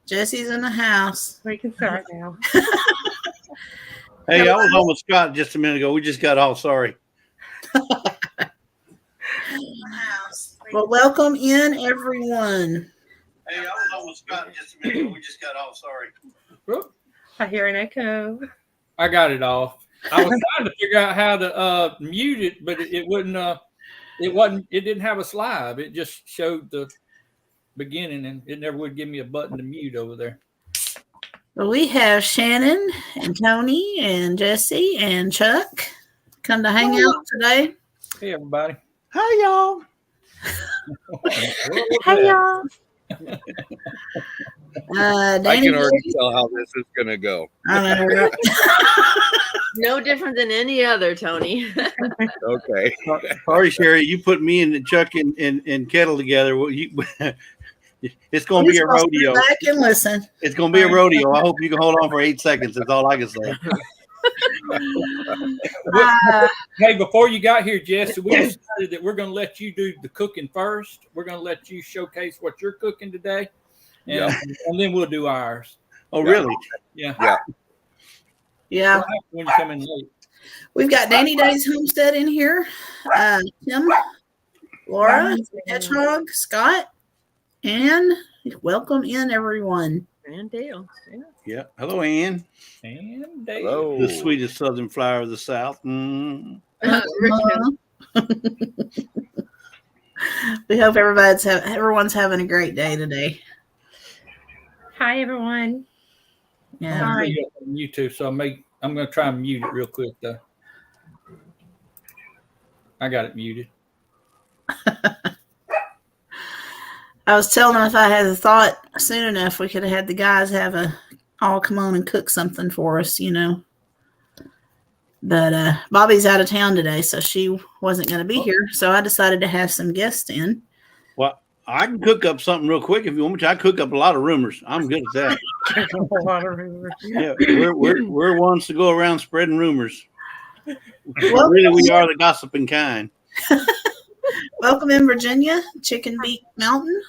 Jesse's in the house. We can start now. Hey, I was on with Scott just a minute ago. We just got off. Sorry. Well, welcome in, everyone. Hey, I was on with Scott just a minute ago. We just got off. Sorry. I hear an echo. I got it off. I was trying to figure out how to mute it, but it wouldn't. It didn't have a slide. It just showed the beginning, and it never would give me a button to mute over there. Well, we have Shannon and Tony and Jesse and Chuck come to hang out today. Hey, everybody. Hi, y'all. Hey, y'all. I can already tell how this is going to go. I know, right? No different than any other, Tony. Okay. Sorry, Sherry. You put me and Chuck and Kettle together. Well, it's going to be a rodeo. Back and listen. It's going to be a rodeo. I hope you can hold on for 8 seconds. That's all I can say. Hey, before you got here, Jesse, we decided that we're going to let you do the cooking first. We're going to let you showcase what you're cooking today, and then we'll do ours. Oh, really? Yeah. Yeah. When you come in late. We've got Danny Days Homestead in here. Tim, Laura, Hedgehog, Scott, and welcome in, everyone. And Dale. Yeah. Hello, Ann. And Dave. Hello. The sweetest southern flower of the South. Richmond. We hope everyone's having a great day today. Hi, everyone. Yeah. Sorry. You too. So I'm going to try and mute it real quick, though. I got it muted. I was telling them if I had thought soon enough, we could have had the guys all come on and cook something for us, But Bobby's out of town today, so she wasn't going to be here. So I decided to have some guests in. Well, I can cook up something real quick if you want me to. I cook up a lot of rumors. I'm good at that. A lot of rumors. Yeah, we're ones to go around spreading rumors. Well, Really, we are the gossiping kind. Welcome in, Virginia, Chicken Beak Mountain.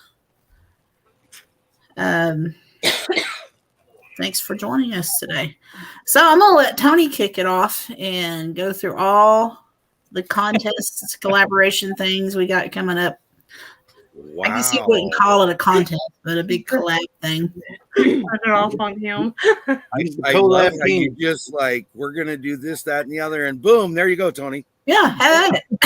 Thanks for joining us today. So I'm going to let Tony kick it off and go through all the contests, collaboration things we got coming up. Wow. I guess you wouldn't call it a contest, but a big collab thing. Turn it off on him. I love how you just we're going to do this, that, and the other, and boom, there you go, Tony. Yeah, have at it.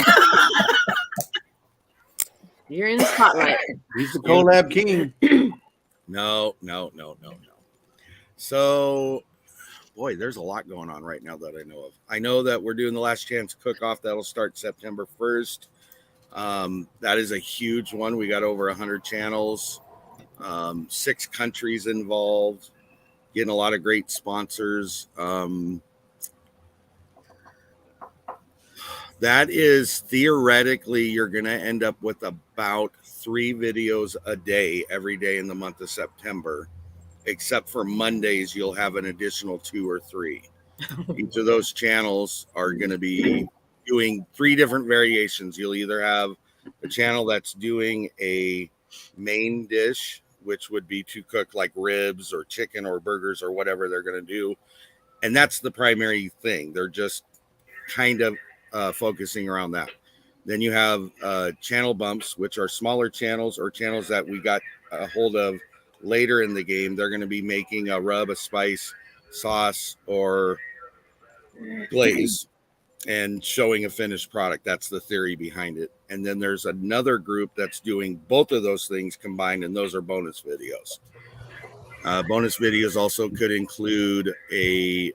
You're in the spotlight. He's the collab king. No. So, boy, there's a lot going on right now that I know of. I know that we're doing the Last Chance Cook-Off. That'll start September 1st. That is a huge one. We got over 100 channels, 6 countries involved, getting a lot of great sponsors. That is theoretically, you're going to end up with about 3 videos a day, every day in the month of September, except for Mondays, you'll have an additional 2 or 3. Each of those channels are going to be doing 3 different variations. You'll either have a channel that's doing a main dish, which would be to cook like ribs or chicken or burgers or whatever they're going to do. And that's the primary thing. They're just kind of focusing around that. Then you have channel bumps, which are smaller channels or channels that we got a hold of later in the game. They're going to be making a rub, a spice, sauce, or glaze and showing a finished product. That's the theory behind it. And then there's another group that's doing both of those things combined, and those are bonus videos. Bonus videos also could include a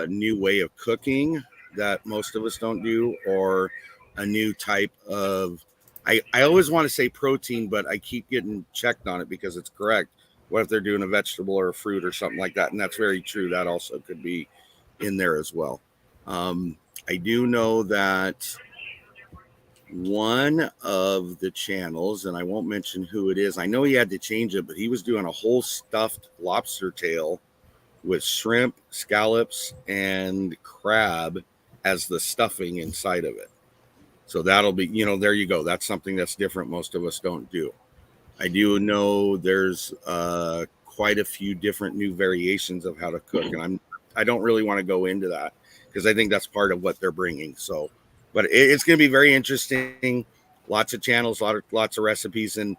new way of cooking that most of us don't do, or a new type of, I always want to say protein, but I keep getting checked on it because it's correct. What if they're doing a vegetable or a fruit or something like that? And that's very true. That also could be in there as well. I do know that one of the channels, and I won't mention who it is, I know he had to change it, but he was doing a whole stuffed lobster tail with shrimp, scallops, and crab as the stuffing inside of it. So that'll be, there you go. That's something that's different. Most of us don't do. I do know there's quite a few different new variations of how to cook, and I don't really want to go into that because I think that's part of what they're bringing. So, but it's going to be very interesting. Lots of channels, lots of recipes, and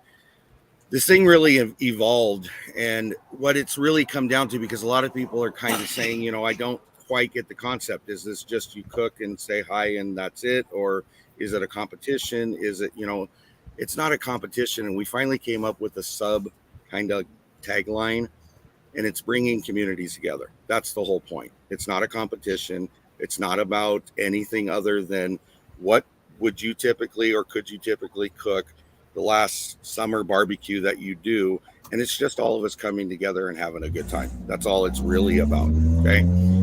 this thing really evolved. And what it's really come down to, because a lot of people are kind of saying, you know, I don't quite get the concept. Is this just you cook and say hi and that's it, or is it a competition? Is it, you know, it's not a competition. And we finally came up with a sub kind of tagline, and it's bringing communities together. That's the whole point. It's not a competition. It's not about anything other than what would you typically or could you typically cook the last summer barbecue that you do. And it's just all of us coming together and having a good time. That's all it's really about. Okay.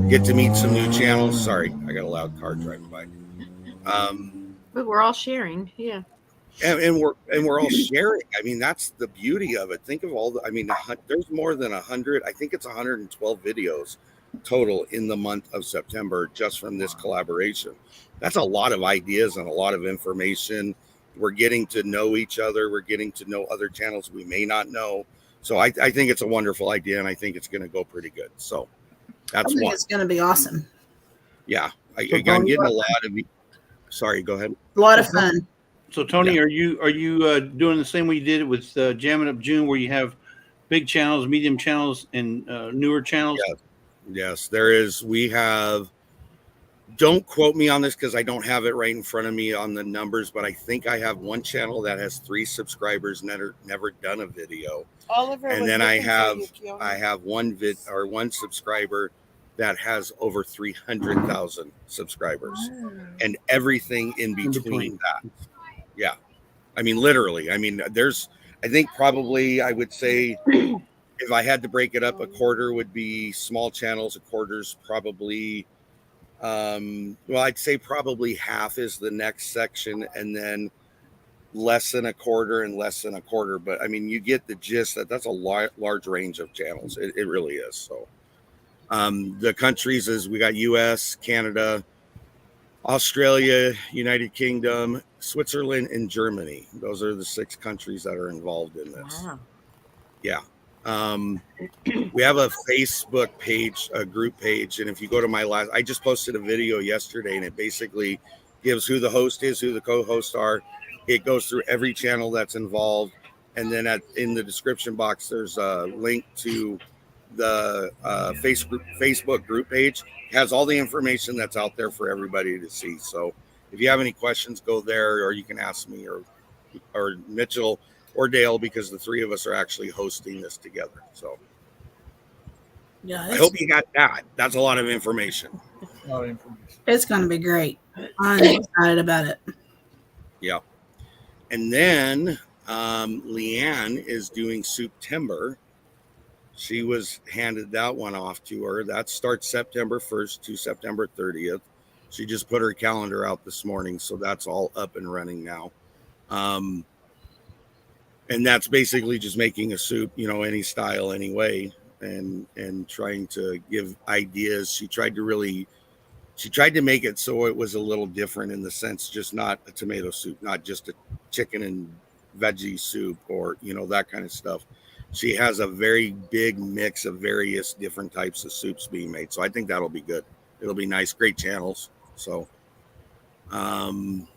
Get to meet some new channels. Sorry, I got a loud car driving by. But we're all sharing. Yeah. And we're all sharing. I mean, that's the beauty of it. Think of all the, I mean, there's more than 100. I think it's 112 videos total in the month of September just from this collaboration. That's a lot of ideas and a lot of information. We're getting to know each other. We're getting to know other channels we may not know. So I think it's a wonderful idea, and I think it's going to go pretty good. So that's one. It's going to be awesome. Yeah, I'm getting a lot of. Sorry, go ahead. A lot of fun. So Tony, are you doing the same way you did it with Jamming Up June, where you have big channels, medium channels, and newer channels? Yes, there is. We have. Don't quote me on this because I don't have it right in front of me on the numbers, but I think I have one channel that has 3 subscribers never done a video. Oliver, and then I have one subscriber that has over 300,000 subscribers, and everything in between that. Yeah, I mean, literally. I mean, I think probably I would say if I had to break it up, a quarter would be small channels, a quarter's probably. Well, I'd say probably half is the next section, and then less than a quarter and less than a quarter. But I mean, you get the gist that's a large range of channels. It really is. So the countries is we got US, Canada, Australia, United Kingdom, Switzerland, and Germany. Those are the 6 countries that are involved in this. Wow. Yeah. We have a Facebook page, a group page, and if you go to I just posted a video yesterday, and it basically gives who the host is, who the co-hosts are. It goes through every channel that's involved, and then in the description box, there's a link to the Facebook group page. It has all the information that's out there for everybody to see. So if you have any questions, go there, or you can ask me or Mitchell or Dale, because the 3 of us are actually hosting this together. So Yeah, I hope you got that. That's a lot of information. it's going to be great. I'm excited about it. Yeah. And then Leanne is doing Souptember. She was handed that one off to her. That starts September 1st to September 30th. She just put her calendar out this morning, so that's all up and running now. And that's basically just making a soup, you know, any style, any way, and trying to give ideas. She tried to make it so it was a little different in the sense, just not a tomato soup, not just a chicken and veggie soup or, you know, that kind of stuff. She has a very big mix of various different types of soups being made. So I think that'll be good. It'll be nice, great channels. So, and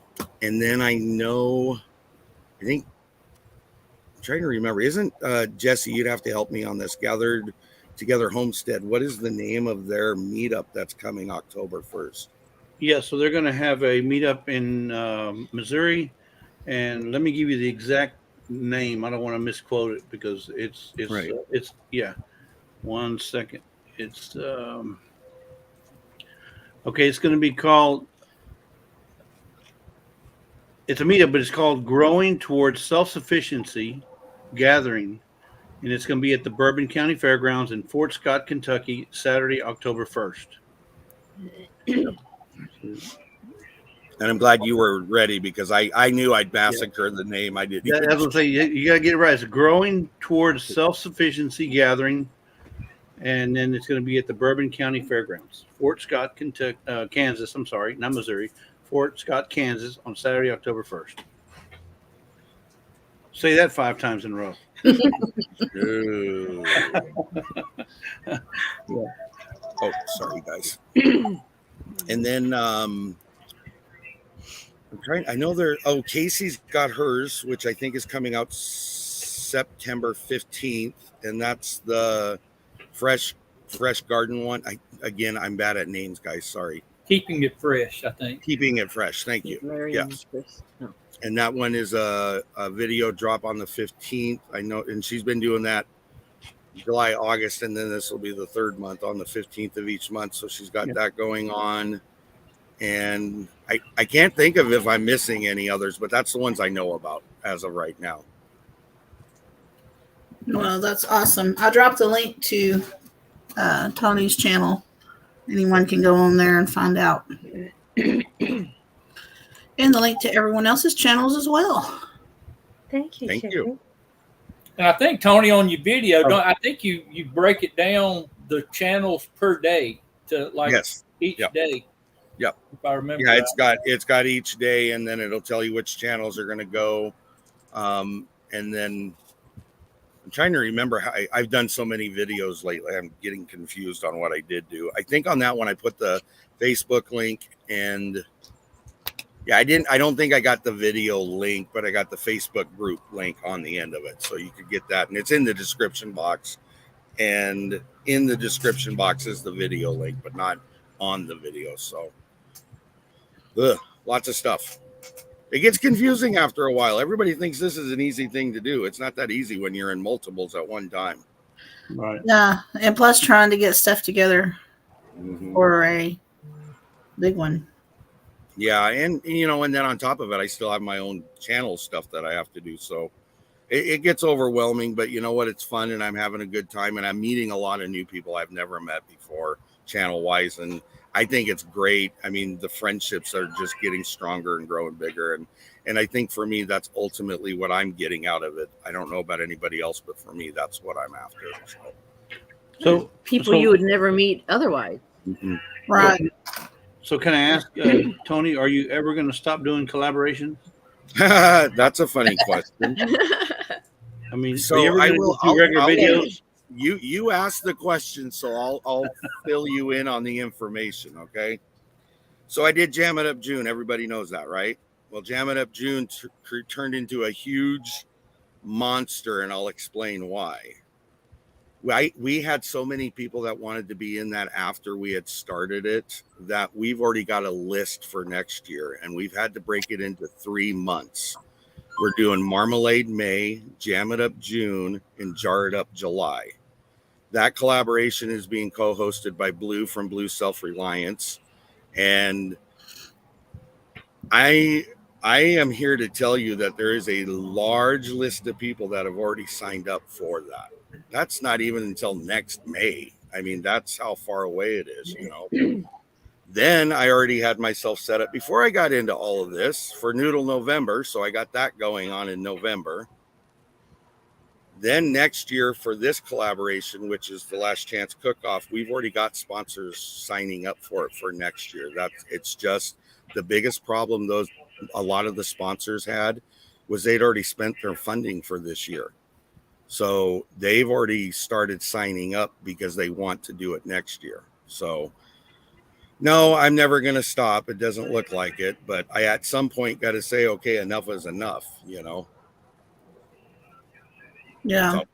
then I think, I'm trying to remember, isn't Jesse, you'd have to help me on this, Gathered Together Homestead. What is the name of their meetup that's coming October 1st? Yeah, so they're going to have a meetup in Missouri, and let me give you the exact name. I don't want to misquote it because it's Right. Yeah. 1 second. It's okay. It's going to be called. It's a meetup, but it's called Growing Towards Self-Sufficiency Gathering, and it's going to be at the Bourbon County Fairgrounds in Fort Scott, Kentucky, Saturday, October 1st. And I'm glad you were ready because I knew I'd massacre the name. I didn't. Yeah, that's what I'm saying. You got to get it right. It's Growing Towards Self-Sufficiency Gathering, and then it's going to be at the Bourbon County Fairgrounds, Fort Scott, Kentucky, Kansas. I'm sorry, not Missouri. Fort Scott, Kansas, on Saturday, October 1st. Say that 5 times in a row. Ooh. Oh, sorry, guys. And then I'm trying. I know Casey's got hers, which I think is coming out September 15th, and that's the fresh garden one. I'm bad at names, guys. Sorry. Keeping it fresh, I think. Keeping it fresh. Thank you. Yes. No. And that one is a video drop on the 15th. I know, and she's been doing that July, August, and then this will be the third month on the 15th of each month. So she's got that going on. And I can't think of if I'm missing any others, but that's the ones I know about as of right now. Well, that's awesome. I dropped the link to Tony's channel. Anyone can go on there and find out. And the link to everyone else's channels as well. Thank you. Thank Sherry. you. And I think, Tony, on your video, I think you break it down the channels per day to like Yes. each Yep. day. Yep. If I remember. Yeah, right. it's got each day, and then it'll tell you which channels are going to go. And then I'm trying to remember how I've done so many videos lately. I'm getting confused on what I did do. I think on that one I put the Facebook link, and I don't think I got the video link, but I got the Facebook group link on the end of it, so you could get that, and it's in the description box. And in the description box is the video link, but not on the video. So, lots of stuff. It gets confusing after a while. Everybody thinks this is an easy thing to do. It's not that easy when you're in multiples at one time. Right. Yeah, and plus trying to get stuff together Mhm. for a big one. Yeah, and and then on top of it, I still have my own channel stuff that I have to do. So it gets overwhelming, but you know what? It's fun, and I'm having a good time, and I'm meeting a lot of new people I've never met before, channel wise, and I think it's great. I mean, the friendships are just getting stronger and growing bigger, and I think for me, that's ultimately what I'm getting out of it. I don't know about anybody else, but for me, that's what I'm after. So People you would never meet otherwise. Mhm. Right. So can I ask, Tony, are you ever going to stop doing collaboration? That's a funny question. I mean, So are you ever I going to will- do regular I'll- videos? You asked the question, so I'll fill you in on the information, okay? So I did Jam It Up June. Everybody knows that, right? Well, Jam It Up June turned into a huge monster, and I'll explain why. We had so many people that wanted to be in that after we had started it that we've already got a list for next year, and we've had to break it into 3 months. We're doing Marmalade May, Jam It Up June, and Jar It Up July. That collaboration is being co-hosted by Blue from Blue Self-Reliance. And I am here to tell you that there is a large list of people that have already signed up for that. That's not even until next May. I mean, that's how far away it is, Then I already had myself set up before I got into all of this for Noodle November. So I got that going on in November. Then next year for this collaboration, which is the Last Chance Cook-Off, we've already got sponsors signing up for it for next year. It's just the biggest problem a lot of the sponsors had was they'd already spent their funding for this year. So they've already started signing up because they want to do it next year. So no, I'm never going to stop. It doesn't look like it, but I at some point got to say, okay, enough is enough, Yeah. So,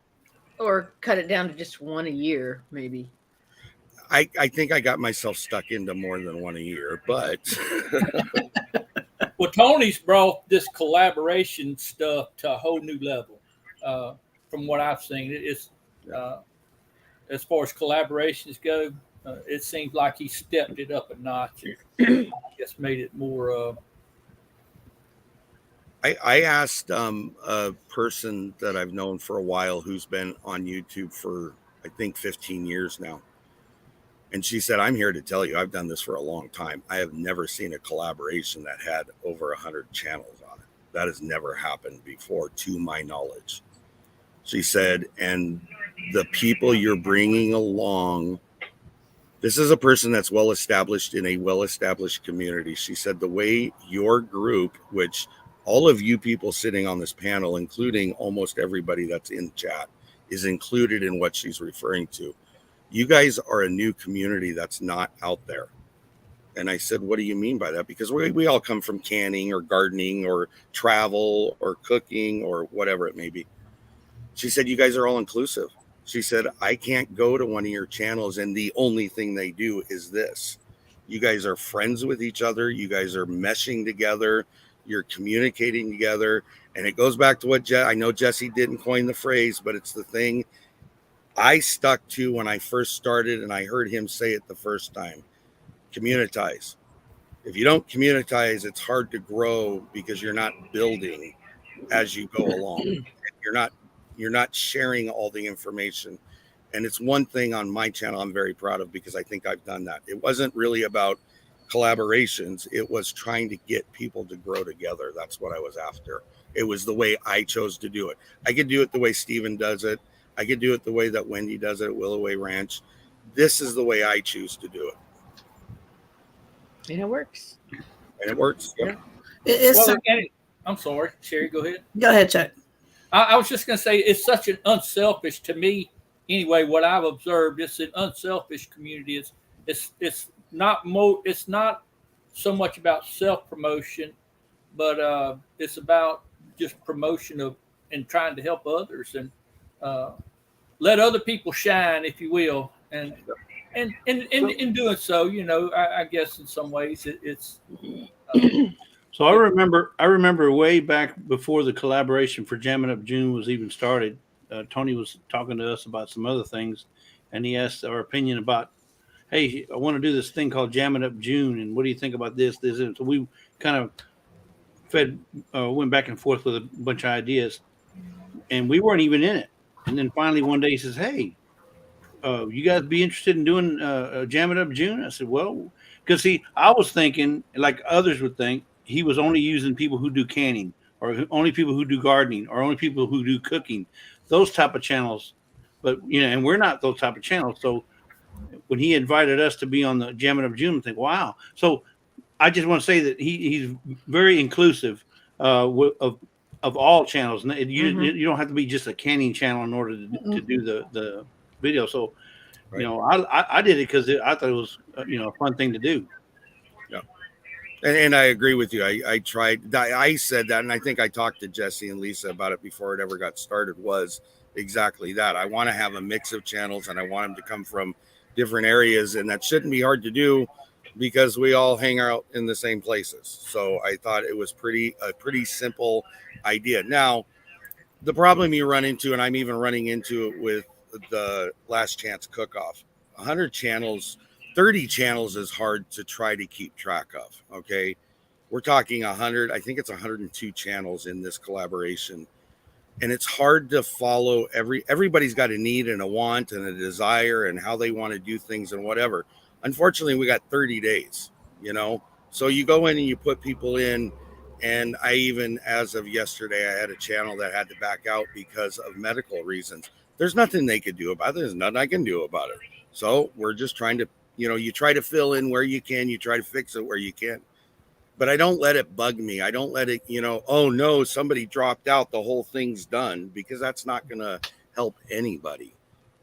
Or cut it down to just one a year, maybe. I think I got myself stuck into more than one a year, but Well, Tony's brought this collaboration stuff to a whole new level. From what I've seen, it's as far as collaborations go, it seems like he stepped it up a notch. And just made it more. I asked a person that I've known for a while who's been on YouTube for, I think, 15 years now. And she said, I'm here to tell you, I've done this for a long time. I have never seen a collaboration that had over 100 channels on it. That has never happened before, to my knowledge. She said, and the people you're bringing along, this is a person that's well-established in a well-established community. She said, the way your group, which All of you people sitting on this panel, including almost everybody that's in chat, is included in what she's referring to. You guys are a new community that's not out there. And I said, what do you mean by that? Because we all come from canning or gardening or travel or cooking or whatever it may be. She said, you guys are all inclusive. She said, I can't go to one of your channels and the only thing they do is this. You guys are friends with each other. You guys are meshing together. You're communicating together. And it goes back to what I know Jesse didn't coin the phrase, but it's the thing I stuck to when I first started, and I heard him say it the first time. Communitize. If you don't communitize, it's hard to grow because you're not building as you go along. You're not sharing all the information. And it's one thing on my channel I'm very proud of because I think I've done that. It wasn't really about collaborations. It was trying to get people to grow together. That's what I was after. It was the way I chose to do it. I could do it the way Steven does it. I could do it the way that Wendy does it at Willow Way Ranch. This is the way I choose to do it. And it works. And it works. Yep. I'm sorry, Sherry, go ahead. Go ahead, Chuck. I was just going to say it's such an unselfish, to me anyway, what I've observed, it's an unselfish community. It's not so much about self-promotion, but it's about just promotion of and trying to help others and let other people shine, if you will. And in doing so, you know, I guess in some ways it's So I remember way back before the collaboration for Jamming Up June was even started. Tony was talking to us about some other things, and he asked our opinion about, hey, I want to do this thing called Jamming Up June, and what do you think about this? And so we kind of went back and forth with a bunch of ideas, and we weren't even in it. And then finally one day he says, hey, you guys be interested in doing Jamming Up June? I said, well, because see, I was thinking, like others would think, he was only using people who do canning or only people who do gardening or only people who do cooking, those type of channels. But, you know, and we're not those type of channels. So when he invited us to be on the Jamming Up June, I think, wow. So I just want to say that he's very inclusive of all channels. You don't have to be just a canning channel in order to do the video. So, right. You know, I did it because I thought it was, you know, a fun thing to do. Yeah. And I agree with you. I tried. I said that, and I think I talked to Jesse and Lisa about it before it ever got started, was exactly that. I want to have a mix of channels, and I want them to come from different areas, and that shouldn't be hard to do because we all hang out in the same places. So I thought it was a pretty simple idea. Now, the problem you run into, and I'm even running into it with the Last Chance Cook-Off, 100 channels, 30 channels is hard to try to keep track of. Okay. We're talking 100, I think it's 102 channels in this collaboration. And it's hard to follow everybody's got a need and a want and a desire and how they want to do things and whatever. Unfortunately, we got 30 days, you know? So you go in and you put people in, and I even, as of yesterday, I had a channel that had to back out because of medical reasons. There's nothing they could do about it. There's nothing I can do about it. So we're just trying to, you know, you try to fill in where you can, you try to fix it where you can. But I don't let it bug me. I don't let it, you know, oh no, somebody dropped out, the whole thing's done, because that's not going to help anybody.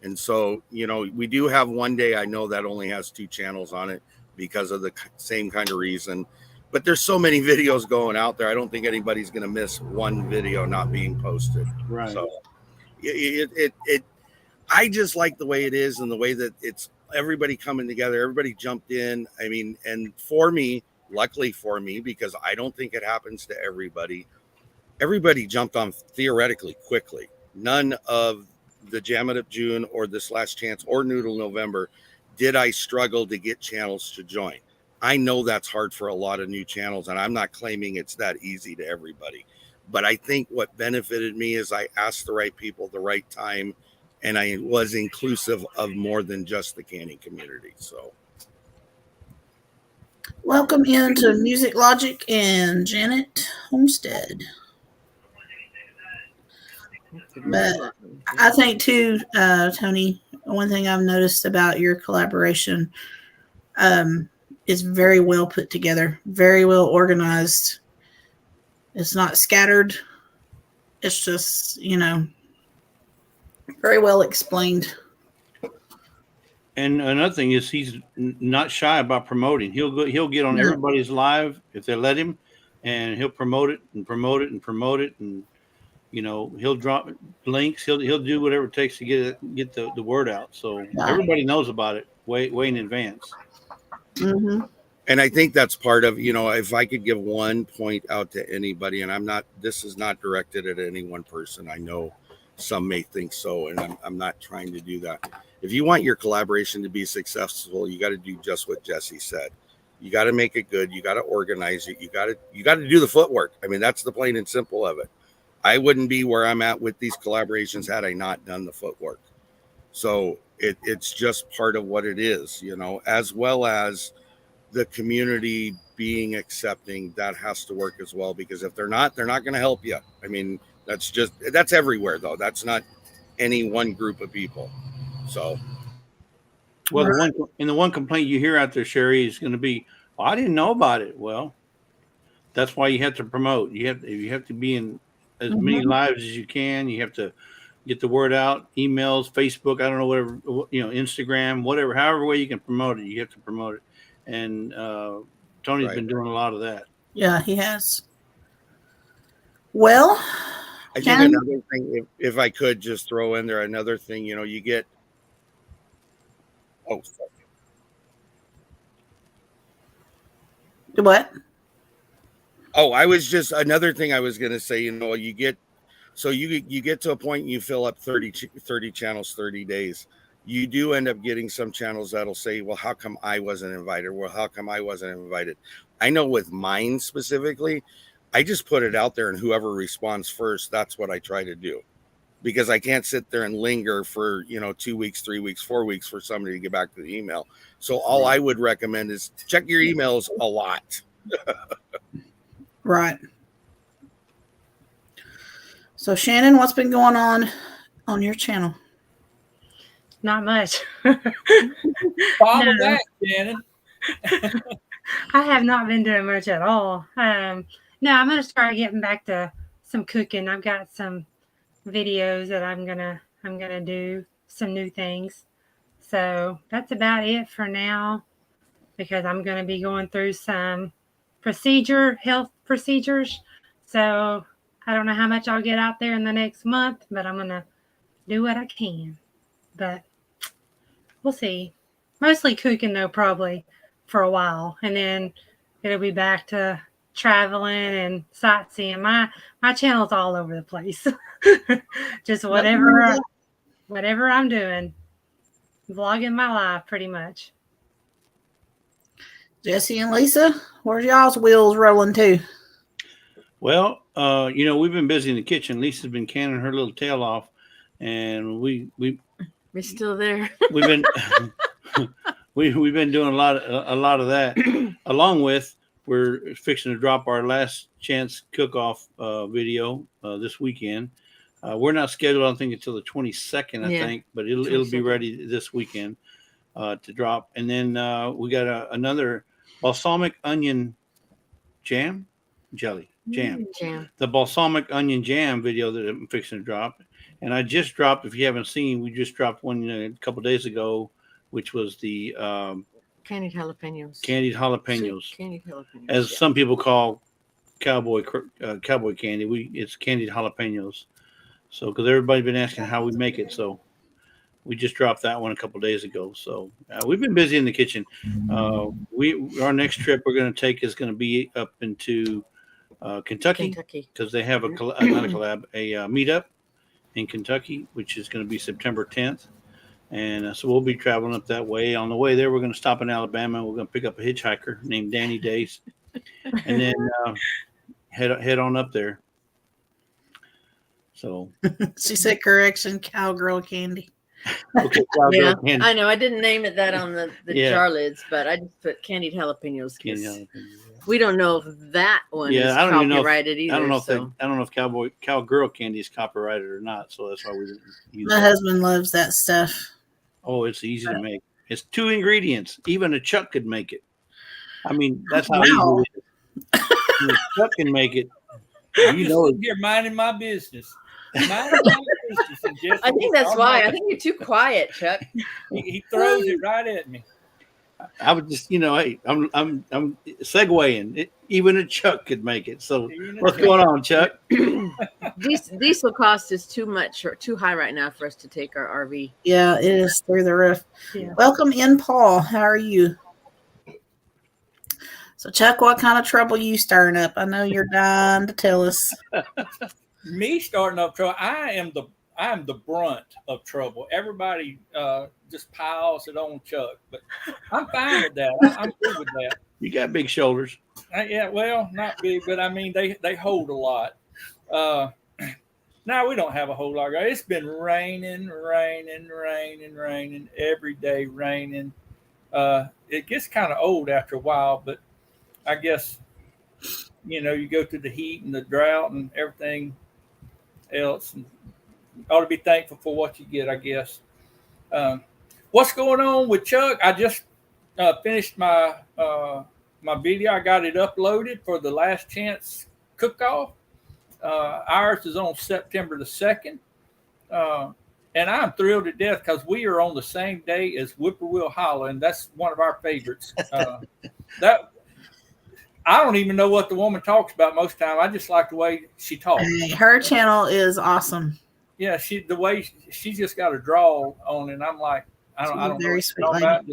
And so, you know, we do have one day, I know that only has 2 channels on it because of the same kind of reason. But there's so many videos going out there. I don't think anybody's going to miss one video not being posted. Right. So I just like the way it is and the way that it's everybody coming together. Everybody jumped in. I mean, and for me, luckily for me, because I don't think it happens to everybody, everybody jumped on theoretically quickly. None of the Jamming Up June or this Last Chance or Noodle November did I struggle to get channels to join. I know that's hard for a lot of new channels, and I'm not claiming it's that easy to everybody. But I think what benefited me is I asked the right people at the right time, and I was inclusive of more than just the canning community. So, welcome into Music Logic and Janet Homestead. But I think too, Tony, one thing I've noticed about your collaboration is very well put together, very well organized. It's not scattered. It's just, very well explained. And another thing is he's not shy about promoting. He'll get on everybody's live if they let him, and he'll promote it and promote it and promote it, and he'll drop links. He'll do whatever it takes to get the word out. So everybody knows about it way in advance. Mm-hmm. And I think that's part of, if I could give one point out to anybody, and this is not directed at any one person. I know some may think so, and I'm not trying to do that. If you want your collaboration to be successful, you got to do just what Jesse said. You got to make it good. You got to organize it. You got to do the footwork. I mean, that's the plain and simple of it. I wouldn't be where I'm at with these collaborations had I not done the footwork. So it's just part of what it is, as well as the community being accepting. That has to work as well, because if they're not going to help you. I mean, that's everywhere though. That's not any one group of people. So, well, the one complaint you hear out there, Sherry, is going to be, I didn't know about it. Well, that's why you have to promote. You have to be in as many lives as you can. You have to get the word out, emails, Facebook, I don't know, whatever, Instagram, whatever, however way you can promote it, you have to promote it. And Tony's been doing a lot of that. Yeah, he has. Well, I think another thing, if I could just throw in there another thing, you get. Oh, sorry. What? Oh, I was just another thing I was going to say. You get to a point and you fill up 30 channels, 30 days. You do end up getting some channels that'll say, well, how come I wasn't invited? Well, how come I wasn't invited? I know with mine specifically, I just put it out there, and whoever responds first, that's what I try to do, because I can't sit there and linger for, 2 weeks, 3 weeks, 4 weeks for somebody to get back to the email. So all I would recommend is check your emails a lot. Right. So Shannon, what's been going on your channel? Not much. Follow that, Shannon. I have not been doing much at all. No, I'm going to start getting back to some cooking. I've got some videos that I'm gonna do, some new things. So that's about it for now, because I'm going to be going through some health procedures. So I don't know how much I'll get out there in the next month, but I'm going to do what I can. But we'll see. Mostly cooking though, probably for a while. And then it'll be back to traveling and sightseeing. My channel's all over the place. Just whatever I'm doing. Vlogging my life pretty much. Jesse and Lisa, where's y'all's wheels rolling to? Well, we've been busy in the kitchen. Lisa's been canning her little tail off, and we're still there. We've been we've been doing a lot of that, along with we're fixing to drop our last chance cook-off video this weekend. We're not scheduled, I don't think, until the 22nd, I think, but it'll be ready this weekend to drop. And then we got another balsamic onion jam. The balsamic onion jam video that I'm fixing to drop. And I just dropped, if you haven't seen, we just dropped one a couple of days ago, which was the candied jalapenos. Candied jalapenos, as some people call cowboy candy. It's candied jalapenos. So, because everybody's been asking how we make it, so we just dropped that one a couple of days ago. So we've been busy in the kitchen. Our next trip we're going to take is going to be up into Kentucky, because they have a meetup in Kentucky, which is going to be September 10th. And so we'll be traveling up that way. On the way there, we're going to stop in Alabama. We're going to pick up a hitchhiker named Danny Dace, and then head on up there. So she said, correction, cowgirl candy. Okay, candy. I know. I didn't name it that on the jar lids, but I just put candied jalapenos. We don't know if that one is copyrighted either. I don't know if cowgirl candy is copyrighted or not. So that's why we didn't use My husband loves that stuff. Oh, it's easy to make. It's 2 ingredients. Even a Chuck could make it. I mean, that's how easy it is. Chuck can make it. I'm just sitting here minding my business. I think that's why. I think you're too quiet, Chuck. He throws it right at me. I would just, hey, I'm segueing. Even a Chuck could make it. So what's going on, Chuck? Diesel cost is too much or too high right now for us to take our RV. Yeah, it is through the roof. Yeah. Welcome in, Paul. How are you? So, Chuck, what kind of trouble you stirring up? I know you're dying to tell us. Me starting up trouble. I am the brunt of trouble. Everybody just piles it on Chuck, but I'm fine with that. I'm good with that. You got big shoulders. Yeah, well, not big, but I mean they hold a lot. Now we don't have a whole lot. It's been raining every day. Raining. It gets kind of old after a while, but I guess you go through the heat and the drought and everything else, and ought to be thankful for what you get, I guess. What's going on with Chuck? I just finished my video. I got it uploaded for the Last Chance cook-off. Ours is on September the 2nd. And I'm thrilled to death because we are on the same day as Whippoorwill Hollow, and that's one of our favorites. That I don't even know what the woman talks about most of the time. I just like the way she talks. Her channel is awesome. Yeah, the way she's just got a draw on, and I'm like, I don't know very sweet lady. About.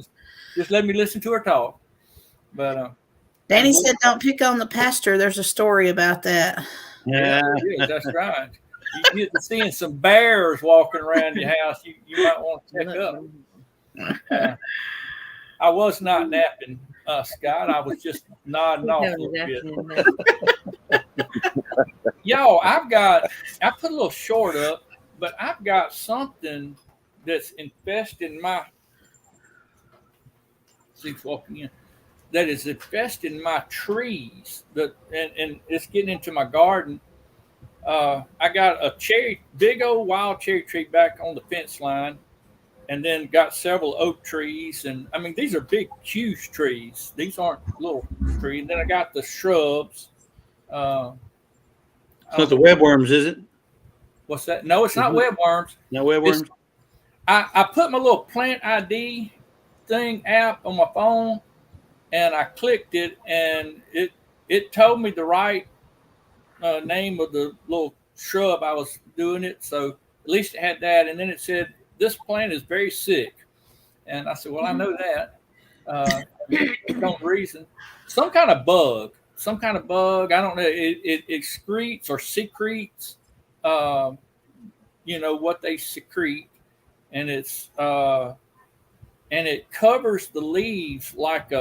Just let me listen to her talk. But Danny said, "Don't pick on the pastor." There's a story about that. Yeah, that's right. You get to seeing some bears walking around your house. You might want to check up. I was not napping, Scott. I was just nodding off a little bit. Y'all, I put a little short up, but I've got something that's infesting my. He's walking in. That is infesting my trees. And it's getting into my garden. I got a big old wild cherry tree back on the fence line, and then got several oak trees. And I mean, these are big, huge trees. These aren't little trees. And then I got the shrubs. It's not the webworms, is it? What's that? No, it's not webworms. No webworms. I put my little plant ID thing app on my phone, and I clicked it, and it told me the right name of the little shrub I was doing it. So at least it had that, and then it said this plant is very sick, and I said, well, I know that. No reason. Some kind of bug. I don't know. It excretes or secretes. What they secrete, and it's and it covers the leaves like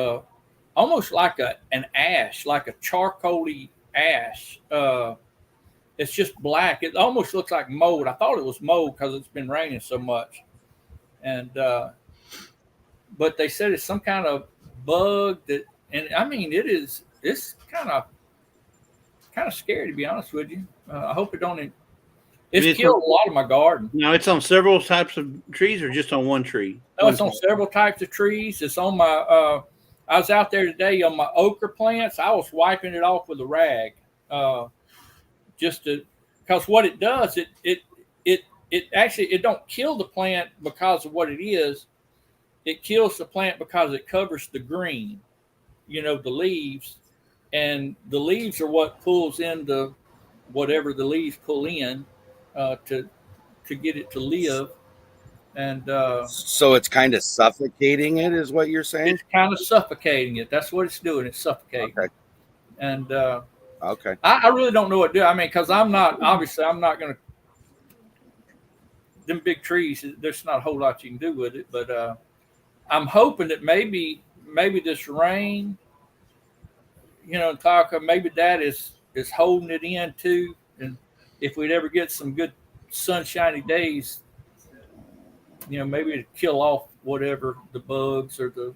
almost like an ash, like a charcoaly ash. It's just black. It almost looks like mold. I thought it was mold because it's been raining so much. And but they said it's some kind of bug that, and I mean it's kind of scary, to be honest with you. I hope it don't. It's killed a lot of my garden. Now it's on several types of trees, or just on one tree? No, it's on several types of trees. It's on my. I was out there today on my okra plants. I was wiping it off with a rag, just to, because what it does, it actually don't kill the plant because of what it is. It kills the plant because it covers the green, the leaves, and the leaves are what pulls in the whatever the leaves pull in to get it to live. And so it's kind of suffocating it, is what you're saying? It's kind of suffocating it. That's what it's doing. It's suffocating. Okay. And okay. I really don't know what to do. I mean, because I'm not going to. Them big trees, there's not a whole lot you can do with it. But I'm hoping that maybe this rain, Taka, maybe that is holding it in too. And if we'd ever get some good sunshiny days, maybe to kill off whatever the bugs or the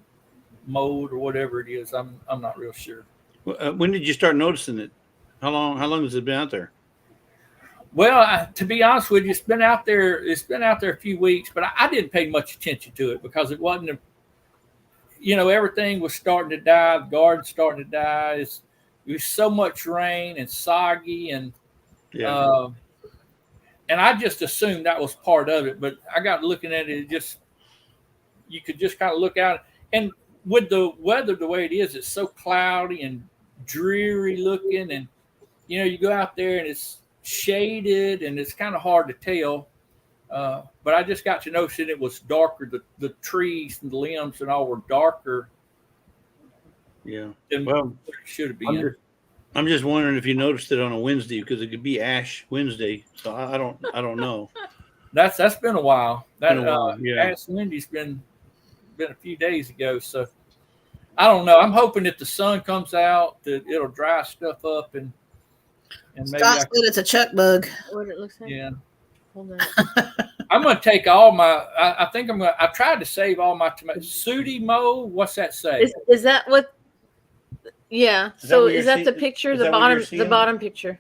mold or whatever it is. I'm not real sure. When did you start noticing it? How long has it been out there? Well, to be honest with you, it's been out there a few weeks, but I didn't pay much attention to it because it wasn't. Everything was starting to die. The garden's starting to die. it was so much rain and soggy, and Yeah. and I just assumed that was part of it. But I got looking at it, you could just kind of look out, and with the weather the way it is, it's so cloudy and dreary looking, and you go out there and it's shaded and it's kind of hard to tell. But I just got to notice that it was darker. The trees and the limbs and all were darker. Yeah. Than Well, it should have been. I'm just wondering if you noticed it on a Wednesday, because it could be Ash Wednesday. So I don't know. That's been a while. That Been a while, yeah. Ash Wednesday's been a few days ago. So I don't know. I'm hoping if the sun comes out that it'll dry stuff up and maybe Scott said it's a chuck bug. What it looks like? yeah. Hold on. I'm going to take all my. I tried to save all my tomatoes. Sooty mold. What's that say? Is that what? Yeah. Is that So what is you're that the seeing? picture? Is The that what bottom. you're The seeing? bottom picture.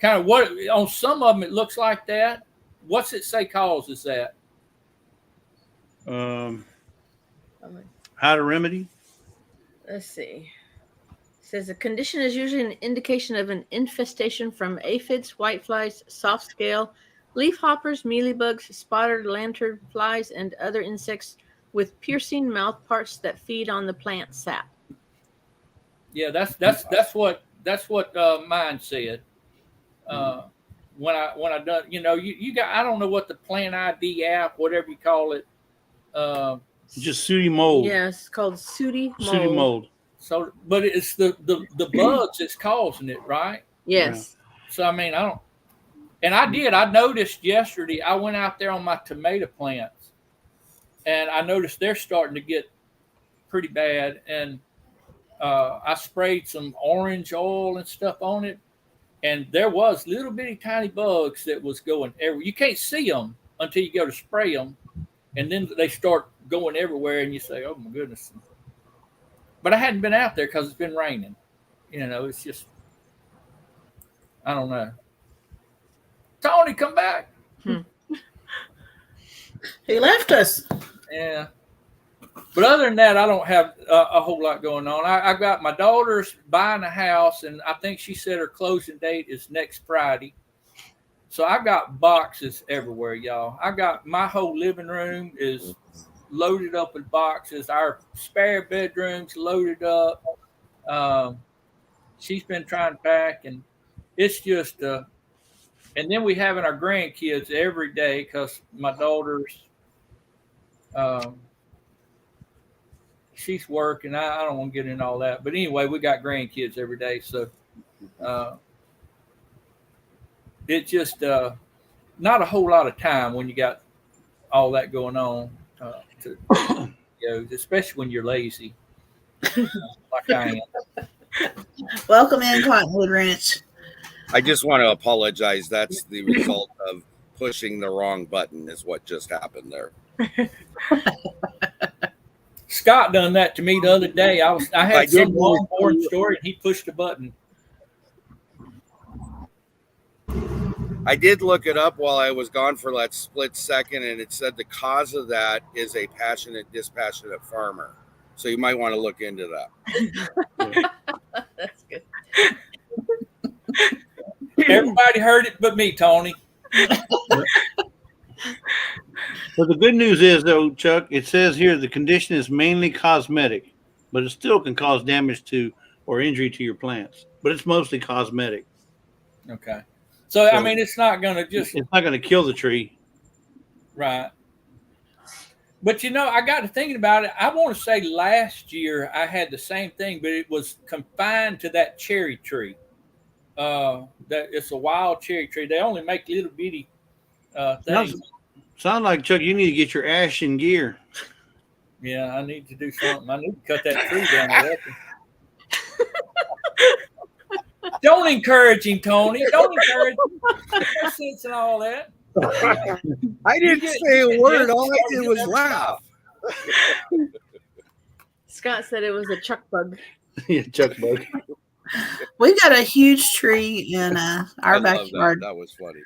Kind of what on some of them it looks like that. What's it say causes that? How to remedy? Let's see. It says the condition is usually an indication of an infestation from aphids, whiteflies, soft scale, leafhoppers, mealybugs, spotted lanternflies, and other insects with piercing mouth parts that feed on the plant sap. Yeah, that's what mine said. When I done, you got, I don't know what the Plant ID app, whatever you call it. Just sooty mold. Yes, it's called sooty mold. Sooty mold. So, but it's the bugs that's causing it, right? Yes. So I mean, I noticed yesterday. I went out there on my tomato plants, and I noticed they're starting to get pretty bad. And I sprayed some orange oil and stuff on it, and there was little bitty tiny bugs that was going everywhere. You can't see them until you go to spray them, and then they start going everywhere, and you say, "Oh my goodness!" But I hadn't been out there because it's been raining. It's just, I don't know. Tony, come back. He left us. Yeah. But other than that, I don't have a whole lot going on. I got my daughter's buying a house, and I think she said her closing date is next Friday. So I got boxes everywhere, y'all. I got my whole living room is loaded up with boxes. Our spare bedroom's loaded up. She's been trying to pack, and it's just and then we having our grandkids every day because my daughter's she's working. I don't want to get into all that, but anyway, we got grandkids every day, so it's just not a whole lot of time when you got all that going on. Especially when you're lazy, like I am. Welcome in, Cottonwood Ranch. I just want to apologize. That's the result of pushing the wrong button is what just happened there. Scott done that to me the other day. I had some long boring story, and he pushed a button. I did look it up while I was gone for that split second, and it said the cause of that is a passionate, dispassionate farmer. So you might want to look into that. That's good. Everybody heard it but me, Tony. But the good news is, though, Chuck, it says here the condition is mainly cosmetic, but it still can cause damage to or injury to your plants. But it's mostly cosmetic. Okay. So I mean, it's not going to just... It's not going to kill the tree. Right. But, I got to thinking about it. I want to say last year I had the same thing, but it was confined to that cherry tree. That it's a wild cherry tree. They only make little bitty things. Sound like, Chuck, you need to get your ash in gear. Yeah, I need to do something. I need to cut that tree down. I reckon. Don't encourage him, Tony. Don't encourage him. No sense in all that. I didn't say a word. All I did was laugh. Scott said it was a chuck bug. Yeah, Chuck bug. We've got a huge tree in our backyard. That was funny.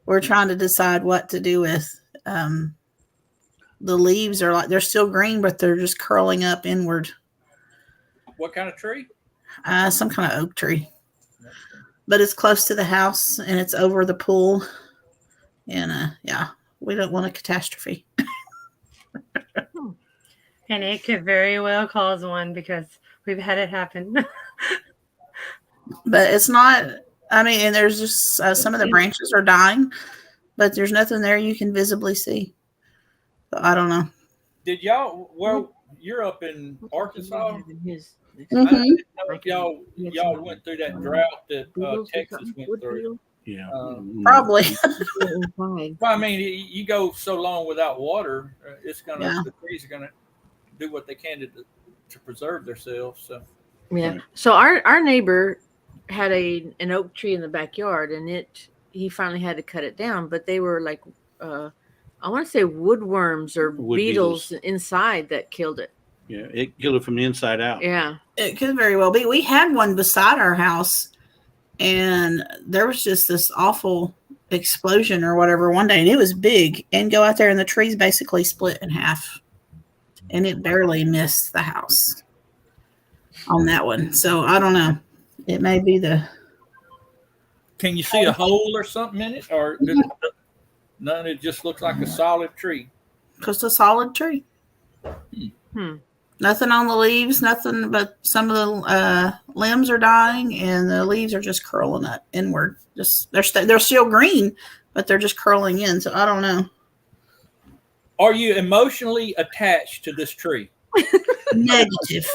We're trying to decide what to do with. The leaves are they're still green, but they're just curling up inward. What kind of tree? Some kind of oak tree. But it's close to the house and it's over the pool. And yeah, we don't want a catastrophe. And it could very well cause one because we've had it happen. But it's not, I mean, and there's just some of the branches are dying, but there's nothing there you can visibly see. So I don't know. Did y'all? Well, you're up in Arkansas. His, I didn't Mhm. know if y'all went through that drought that Texas went through. Yeah. Probably. Well, I mean, you go so long without water, it's gonna Yeah. the trees are gonna do what they can to preserve themselves. So Yeah. Right. So our neighbor had an oak tree in the backyard, and he finally had to cut it down. But they were like, I want to say woodworms or Wood beetles beetles. inside that killed it. Yeah, it killed it from the inside out. Yeah. It could very well be. We had one beside our house, and there was just this awful explosion or whatever one day, and it was big. And go out there, and the trees basically split in half, and it barely missed the house on that one. So I don't know. It may be the. can you see a hole or something in it, or none? It just looks like a solid tree. Just a solid tree. Nothing on the leaves, nothing but some of the limbs are dying, and the leaves are just curling up inward. Just they're still green, but they're just curling in. So I don't know. Are you emotionally attached to this tree? Negative.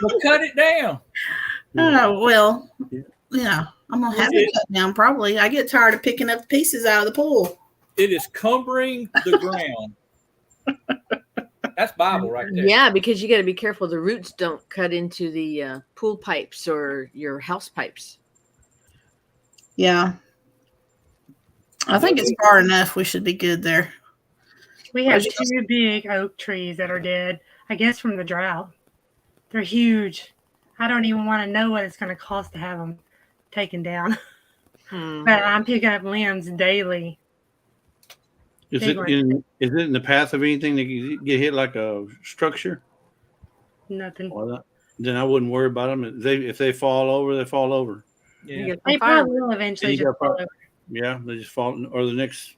Well, cut it down. Oh well, yeah. I'm gonna have It- it cut down. Probably. I get tired of picking up the pieces out of the pool. It is cumbering the ground. That's Bible right there. Yeah, because you got to be careful the roots don't cut into the pool pipes or your house pipes. Yeah. I think it's far enough. We should be good there. We have Where'd you two big oak trees that are dead, I guess from the drought. They're huge. I don't even want to know what it's going to cost to have them taken down. But I'm picking up limbs daily. Is Big it one. is it in the path of anything that could get hit like a structure? Nothing. Or not? Then I wouldn't worry about them. If they fall over, they fall over. Yeah. They probably will eventually You just got fall part- over. Yeah, they just fall. Or the next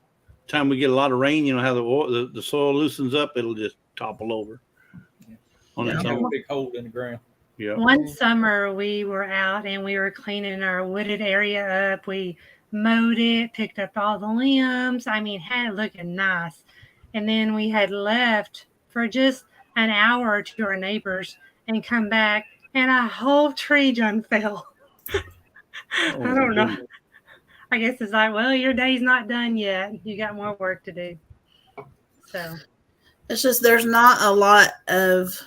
time we get a lot of rain, you know how the soil loosens up, it'll just topple over on Yeah. its You have a own. big hole in the ground. Yeah. One summer we were out and we were cleaning our wooded area up. We mowed it, picked up all the limbs. I mean, had it looking nice. And then we had left for just an hour or two to our neighbors and come back and a whole tree done fell. I don't know. I guess it's like, well, your day's not done yet. You got more work to do. So It's just there's not a lot of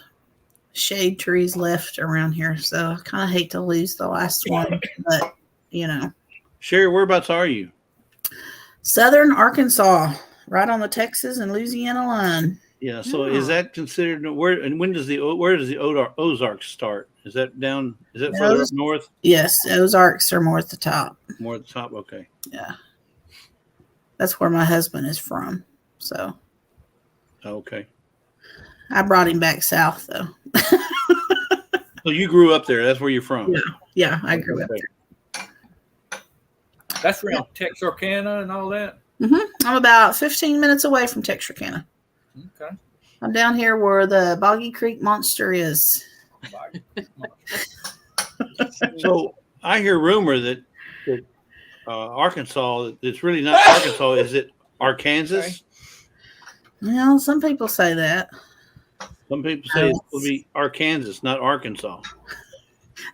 shade trees left around here, so I kind of hate to lose the last one. But you know, Sherry, whereabouts are you? southern Arkansas, right on the Texas and Louisiana line. Yeah. So is that considered where? And where does the Ozarks start? Is that down? Is that further up north? Yes, Ozarks are more at the top. More at the top. Okay. Yeah, that's where my husband is from. So Okay. I brought him back south, though. So you grew up there. That's where you're from. Yeah, I grew up Okay. there. That's around Texarkana and all that. I'm about 15 minutes away from Texarkana. Okay. I'm down here where the Boggy Creek Monster is. So I hear rumor that Arkansas. It's really not Arkansas. Is it Arkansas? Okay. Well, some people say that. Some people say it's supposed to be Arkansas, not Arkansas.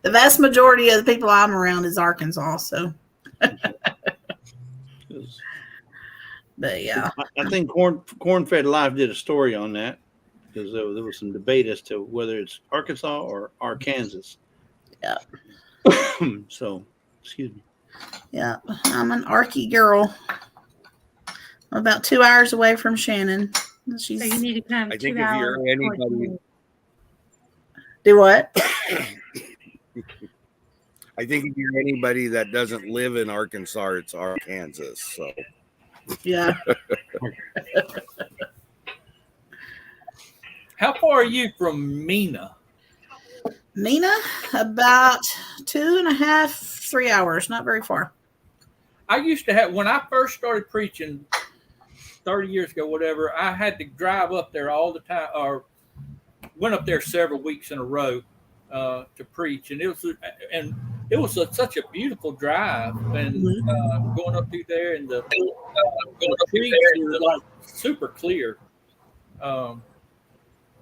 The vast majority of the people I'm around is Arkansas. So, but yeah, I think Corn-Fed Live did a story on that because there was some debate as to whether it's Arkansas or Arkansas. Yeah. So, excuse me. yeah, I'm an Arky girl. I'm about 2 hours away from Shannon. So you She's need to come I 2 think if hours. you're towards anybody- me. do what? I think if you're anybody that doesn't live in Arkansas, it's Arkansas. So Yeah, How far are you from Mena? Mina, about 2.5, 3 hours, not very far. I used to have, when I first started preaching 30 years ago, whatever, I had to drive up there all the time, or went up there several weeks in a row to preach. And it was such a beautiful drive. And going up through there, and the creeks were like super clear.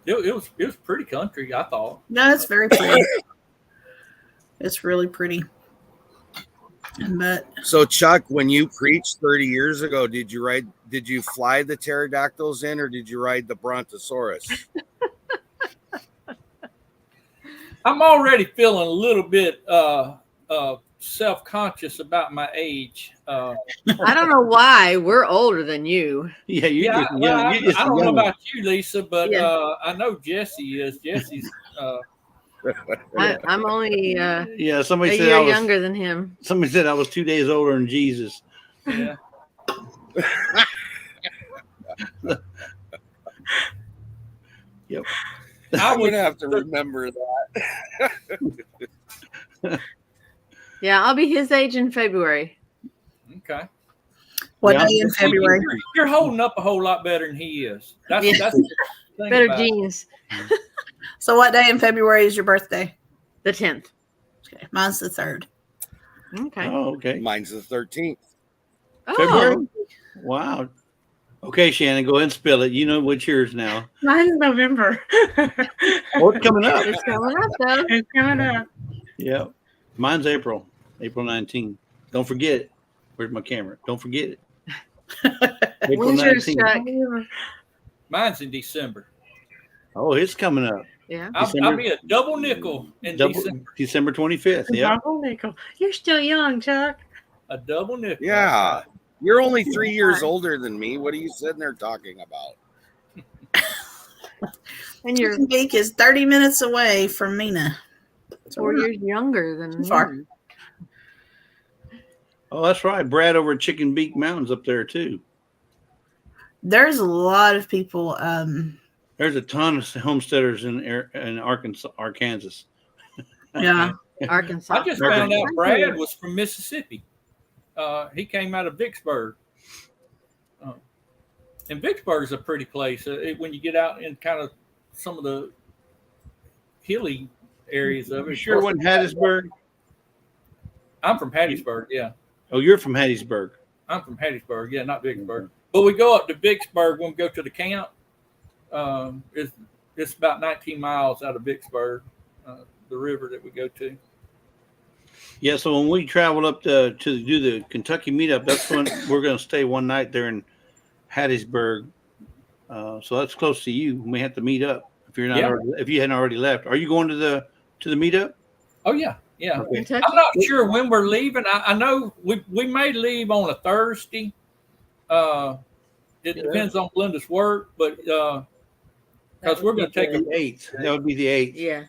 It was pretty country, I thought. No, it's very pretty. It's really pretty. But So Chuck, when you preached 30 years ago, did you fly the pterodactyls in, or did you ride the brontosaurus? I'm already feeling a little bit self-conscious about my age. I don't know why. We're older than you. Yeah, you're Yeah, just young. well, You're just I don't know young. about you, Lisa, but Yeah. I know Jesse is. Jesse's I'm only Yeah, somebody a said year I was. younger than him. Somebody said I was 2 days older than Jesus. yeah. Yep. I I'm would gonna have to remember that. Yeah, I'll be his age in February. Okay. what Yeah. day in February? You're holding up a whole lot better than he is. That's Yeah. that's the thing Better about it. genes. So what day in February is your birthday? The 10th. Okay, mine's the 3rd. Okay. Oh, okay. Mine's the 13th. Oh, February? Wow. Okay, Shannon, go ahead and spill it. You know what's yours now. Mine's November. What's coming up? it's coming up though. It's coming up. Yeah. Mine's April 19th. Don't forget it. Where's my camera? Don't forget it. April When's yours, 19th. Chuck? Mine's in December. Oh, it's coming up. Yeah. I'll December. be a double nickel in December. December 25th. Yeah. Double nickel. You're still young, Chuck. A double nickel. Yeah. You're only 3 years older than me. What are you sitting there talking about? And you're Chicken Beak is 30 minutes away from Mina. So 4 years younger than Too far. him. Oh, that's right. Brad over at Chicken Beak Mountains up there too. there's a lot of people. There's a ton of homesteaders in Arkansas. Yeah. Arkansas. I just found out Brad was from Mississippi. He came out of Vicksburg. And Vicksburg is a pretty place. When you get out in kind of some of the hilly areas of it. You sure it wasn't Hattiesburg? I'm from Hattiesburg, yeah. Oh, you're from Hattiesburg. I'm from Hattiesburg, yeah, not Vicksburg. But we go up to Vicksburg when we go to the camp. It's about 19 miles out of Vicksburg, the river that we go to. Yeah, so when we travel up to do the Kentucky meetup, that's when we're going to stay one night there in Hattiesburg. So that's close to you. We may have to meet up if you're not Yeah. already, if you hadn't already left. Are you going to the meetup? Oh, yeah, yeah. Okay. Kentucky? I'm not sure when we're leaving. I know we may leave on a Thursday. It depends on Belinda's work, but because we're going to take The 8th. That would be the 8th. Yeah.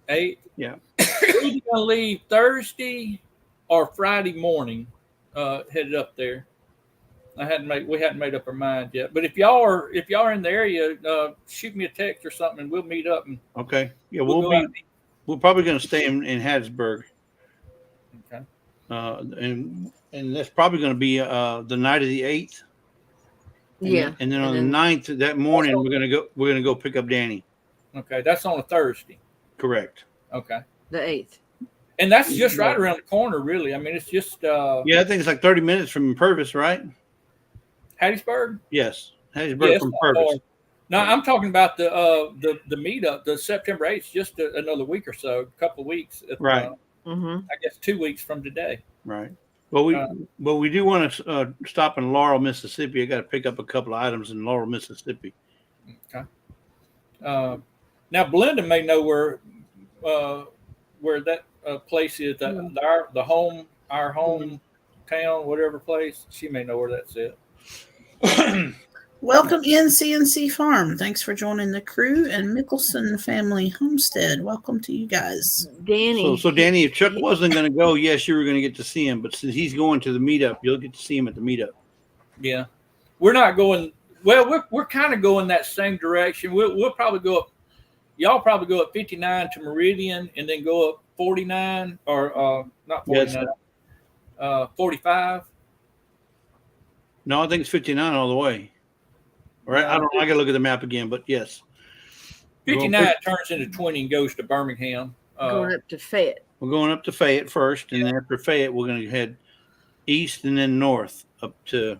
8. Yeah. We're either going to leave Thursday or Friday morning, headed up there. We hadn't made up our mind yet. But if y'all are in the area, shoot me a text or something, and we'll meet up. And Okay. Yeah, we'll go out and eat. we're probably going to stay in Hattiesburg. Okay. And that's probably going to be the night of the 8th. Yeah. And then on the 9th that morning we're going to go pick up Danny. Okay, that's on a Thursday. Correct. Okay. The 8th. And that's just right around the corner, really. I mean, it's just Yeah, I think it's like 30 minutes from Purvis, right? Hattiesburg. Yes. Hattiesburg Yes, from Purvis. No, I'm talking about the meetup, the September 8th, just another week or so, a couple of weeks. Right. Mm-hmm. I guess 2 weeks from today. Right. Well, we do want to stop in Laurel, Mississippi. I got to pick up a couple of items in Laurel, Mississippi. Okay. Now, Belinda may know where that place is. Our hometown, whatever place. She may know where that's at. Welcome in CNC Farm. Thanks for joining the crew and Mickelson Family Homestead. Welcome to you guys. Danny. So Danny, if Chuck wasn't going to go, yes, you were going to get to see him. But since he's going to the meetup, you'll get to see him at the meetup. Yeah, we're not going. Well, we're kind of going that same direction. We'll probably go up. y'all probably go up 59 to Meridian and then go up 49 or not 49, 45. No, I think it's 59 all the way. Right? I don't know. I got to look at the map again, but yes. 59 turns into 20 and goes to Birmingham. Going up to Fayette. We're going up to Fayette first, and then after Fayette, we're going to head east and then north up to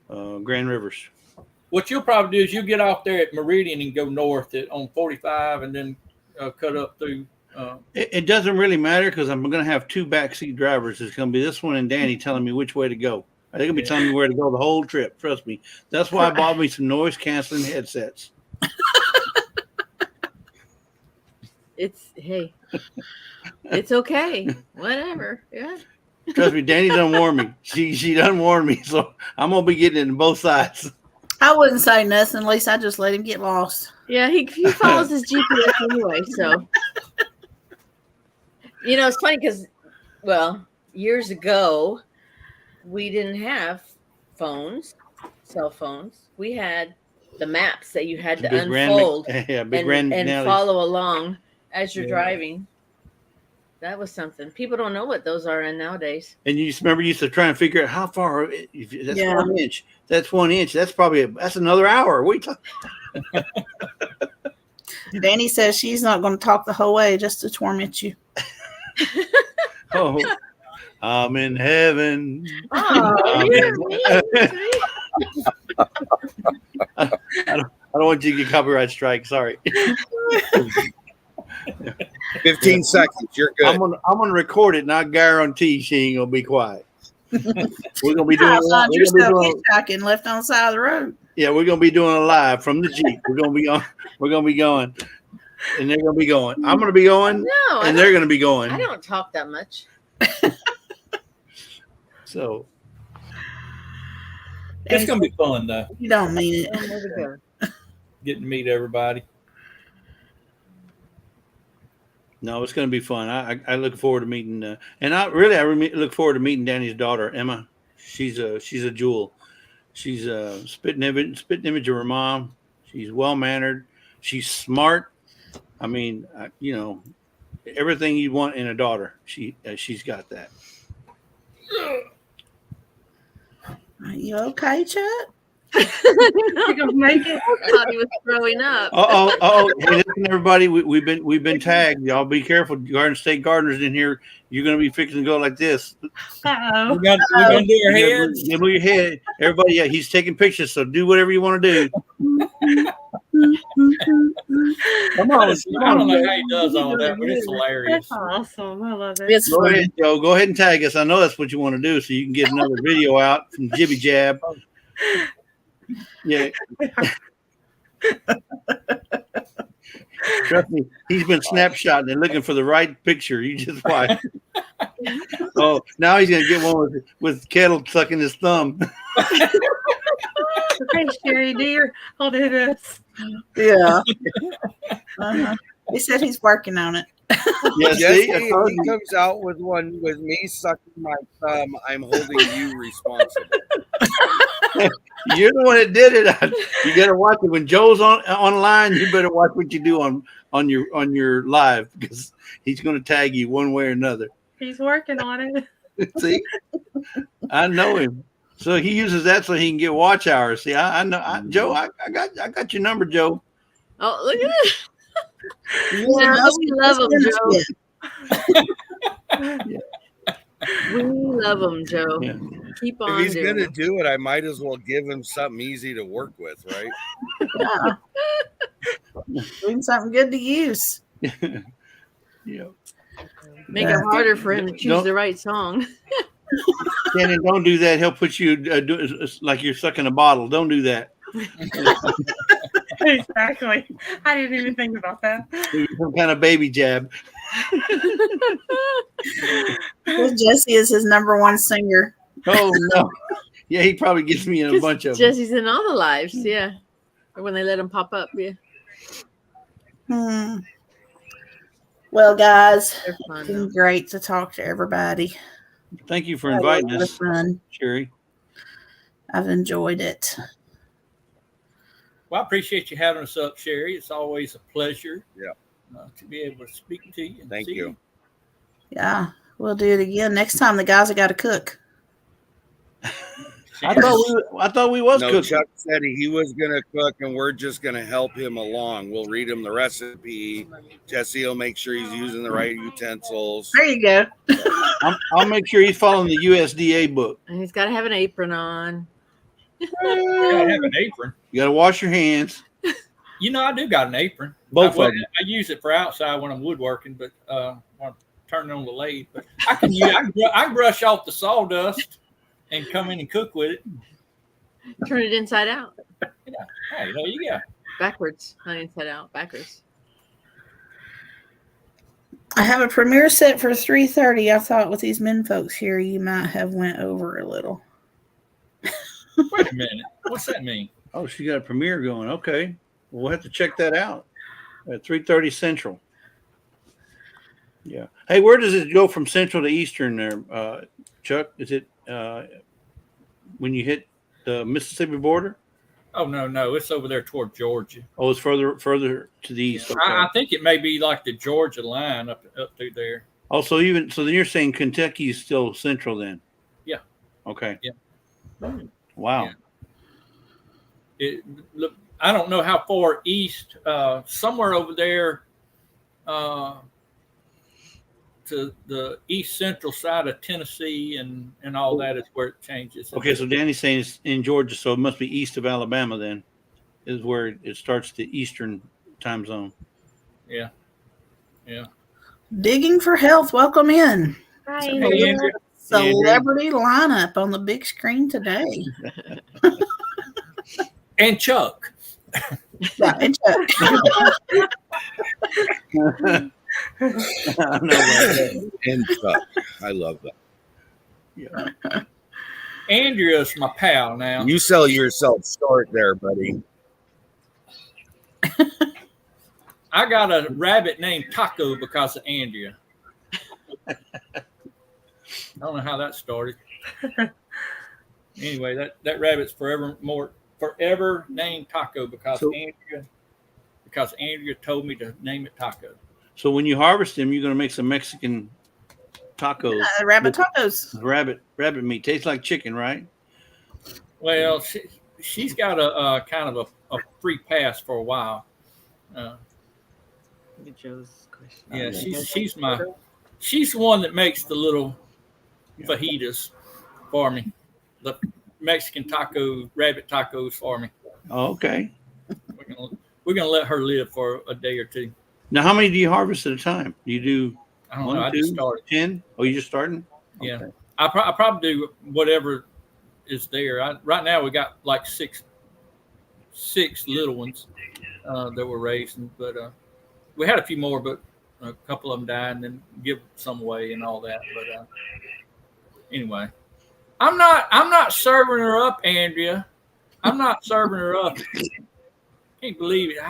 Grand Rivers. What you'll probably do is you'll get off there at Meridian and go north on 45 and then cut up through. It doesn't really matter because I'm going to have two backseat drivers. It's going to be this one and Danny telling me which way to go. They're going to be telling me where to go the whole trip. Trust me. That's why I bought me some noise-canceling headsets. It's okay. Whatever. Yeah. Trust me, Danny done warn me. She done warn me, so I'm gonna be getting it in both sides. I wouldn't say nothing. At least I just let him get lost. Yeah, he follows his GPS anyway. So, it's funny because, years ago, we didn't have cell phones. We had the maps that you had to unfold and follow along as you're driving. That was something. People don't know what those are in nowadays. And you just remember you used to try and figure out how far. That's 1 inch. That's 1 inch. That's probably that's another hour. We talk. Danny says she's not going to talk the whole way just to torment you. Oh, I'm in heaven. Oh, I don't want you to get copyright strike. Sorry. 15 seconds. You're good. I'm gonna record it, and I guarantee she ain't gonna be quiet. We're gonna be doing. You're still hitchhiking left on the side of the road. Yeah, we're gonna be doing a live from the Jeep. We're gonna be on. We're gonna be going, and they're gonna be going. I'm gonna be going, and they're gonna be going. I don't talk that much. So it's gonna be fun though. You don't mean it. Getting to meet everybody. No, it's going to be fun. I look forward to meeting, and I look forward to meeting Danny's daughter, Emma. She's a jewel. She's a spitting image of her mom. She's well mannered. She's smart. I mean, everything you want in a daughter. She's got that. Are you okay, Chuck? You gonna make it? I thought he was throwing up. Hey, listen, everybody, we've been tagged. Y'all be careful. Garden State Gardeners in here. You're gonna be fixing to go like this. Uh-oh. We're gonna do your heads. You move your head. Everybody, he's taking pictures, so do whatever you want to do. Come on. I don't know how he does all that, but it's hilarious. That's awesome. I love it. It's Go fun. ahead, Joe. Go ahead and tag us. I know that's what you want to do, so you can get another video out from Jibby Jab. Yeah. Trust me, he's been snapshotting and looking for the right picture. You just watch. Oh, now he's gonna get one with Kettle sucking his thumb. Hey, Sherry, dear, I'll do this. Yeah. He said he's working on it. Yeah, Jesse, see? if he comes out with one with me sucking my thumb, I'm holding you responsible. You're the one that did it. You gotta watch it when Joe's online. You better watch what you do on your live because he's gonna tag you one way or another. He's working on it. See, I know him, so he uses that so he can get watch hours. See, I know, Joe. I got your number, Joe. Oh, look at it. Yeah, We love him, Joe. We love him, Joe. Yeah. Keep on. If he's doing gonna it. do it, I might as well give him something easy to work with, right? Doing something good to use. Yeah. Make it harder for him to choose Don't- the right song. Shannon, don't do that. He'll put you like you're sucking a bottle. Don't do that. Exactly. I didn't even think about that. Some kind of baby jab. Jesse is his number one singer. Oh no. Yeah, he probably gets me in a 'Cause bunch of them. Jesse's in all the lives, yeah. Or when they let him pop up, yeah. Well, guys, They're it's fun. been though. great to talk to everybody. Thank you for Had a inviting lot of us, fun. Sherry. I've enjoyed it. Well, I appreciate you having us up, Sherry. It's always a pleasure. Yeah. To be able to speak to you. And Thank see you. Yeah, we'll do it again next time. The guys have got to cook. I thought we was No, cooking. Chuck said he was going to cook, and we're just going to help him along. We'll read him the recipe. Jesse will make sure he's using the right utensils. There you go. I'll make sure he's following the USDA book. And he's got to have an apron on. You gotta have an apron. You got to wash your hands. You know, I do got an apron. Both I of them. use it for outside when I'm woodworking, but when I'm turning on the lathe. But I can brush off the sawdust and come in and cook with it. Turn it inside out. Hey, there you go. Backwards. Not inside out. Backwards. I have a premiere set for 3:30. I thought with these men folks here, you might have went over a little. Wait a minute. What's that mean? Oh, she got a premiere going. Okay. We'll have to check that out at 3:30 Central. Yeah. Hey, where does it go from Central to Eastern there, Chuck? Is it when you hit the Mississippi border? Oh, No. It's over there toward Georgia. Oh, it's further to the east. Okay. I think it may be like the Georgia line up through there. Oh, so then you're saying Kentucky is still Central then? Yeah. Okay. Yeah. Wow. Yeah. Look, I don't know how far east. Somewhere over there, to the east central side of Tennessee and all that is where it changes. Okay, so Danny's saying it's in Georgia, so it must be east of Alabama then, is where it starts the Eastern time zone. Yeah. Digging for Health. Welcome in. Hi. Hey, Andrew. Celebrity lineup on the big screen today. And Chuck. Yeah, and I know that. And Chuck. I love that. Yeah. Andrea's my pal now. You sell yourself short there, buddy. I got a rabbit named Taco because of Andrea. I don't know how that started. Anyway, that rabbit's forever named Taco because Andrea told me to name it Taco. So when you harvest them, you're going to make some Mexican tacos. rabbit tacos. Rabbit meat tastes like chicken, right? Well, she's got a kind of a free pass for a while. Joe's question. Yeah, she's the one that makes the little fajitas for me, the Mexican rabbit tacos for me. Oh, okay. We're gonna let her live for a day or two. Now, how many do you harvest at a time? Do you do I don't 1, know. I 2, just started. 10? Oh, you just starting? Yeah. Okay. I probably do whatever is there. Right now we got like six little ones that we're raising, but we had a few more, but a couple of them died, and then give some away and all that. But anyway, I'm not serving her up, Andrea. I'm not serving her up. Can't believe it.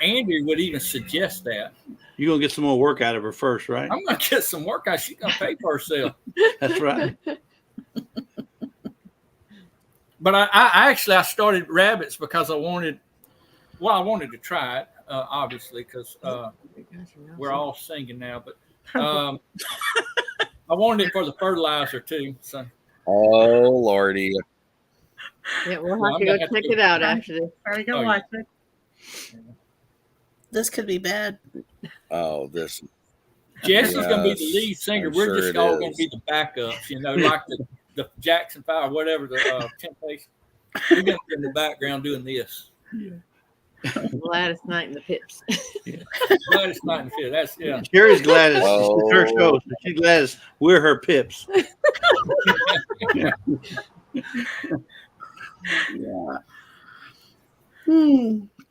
Andrea would even suggest that. You're going to get some more work out of her first, right? I'm gonna get some work out. She's gonna pay for herself. That's right. But I started rabbits because I wanted to try it, obviously, because we're all singing now. But I wanted it for the fertilizer too. So Oh, Lordy. Yeah, we'll Well, have to I'm go gonna have check to- it out after this. Are we gonna Oh, yeah. watch it? This could be bad. Oh, this. Jess is gonna be the Yes, lead singer. I'm We're sure just it all is. gonna be the backups, like the Jackson 5, whatever the Temptation. We're gonna be in the background doing this. Gladys Knight and the Pips. Gladys Knight and Phil. That's yeah. Sherry's Gladys. Oh. It's her show. So she's Gladys. We're her pips. Yeah.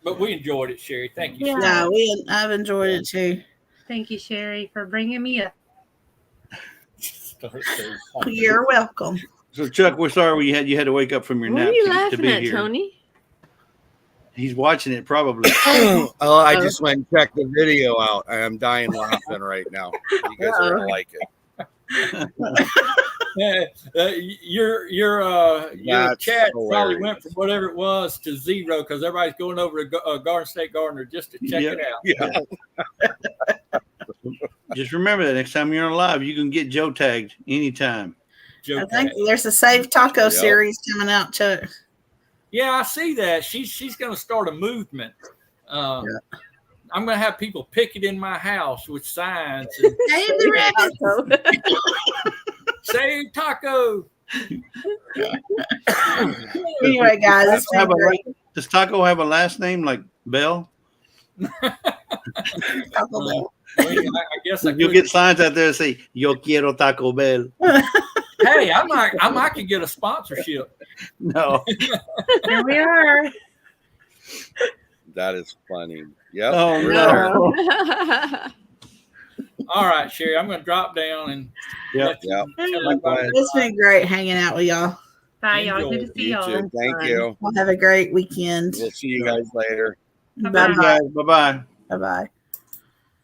But we enjoyed it, Sherry. Thank you. Yeah. Yeah, I've enjoyed it too. Thank you, Sherry, for bringing me up. You're welcome. So Chuck, we're sorry you had to wake up from your What nap are you to laughing be at, here. Tony? He's watching it probably. Oh, I just went and checked the video out. I'm dying laughing right now. You guys are going to like it. Your That's chat probably hilarious. went from whatever it was to 0 because everybody's going over to Garden State Gardener just to check Yeah. it out. Yeah. Just remember that next time you're on live, you can get Joe tagged anytime. Joe I think Tag. there's a Save Taco Yep. series coming out, Chuck. Yeah, I see that. She's going to start a movement. I'm going to have people picket in my house with signs and Save the rabbits. save taco. Anyway, guys, it's been Have a- great. Does Taco have a last name like Bell? Taco Bell. I guess I You'll could. get signs out there that say "Yo quiero Taco Bell." Hey, I might could get a sponsorship. No. Here we are. That is funny. Yep. Oh, we're no. there. All right, Sherry, I'm going to drop down and Yep. Yep. tell everybody- It's been great hanging out with y'all. Bye, y'all. Good to see You y'all. too. Thank you. Well, have a great weekend. We'll see you guys later. Bye Bye-bye. bye. Bye bye. Bye bye.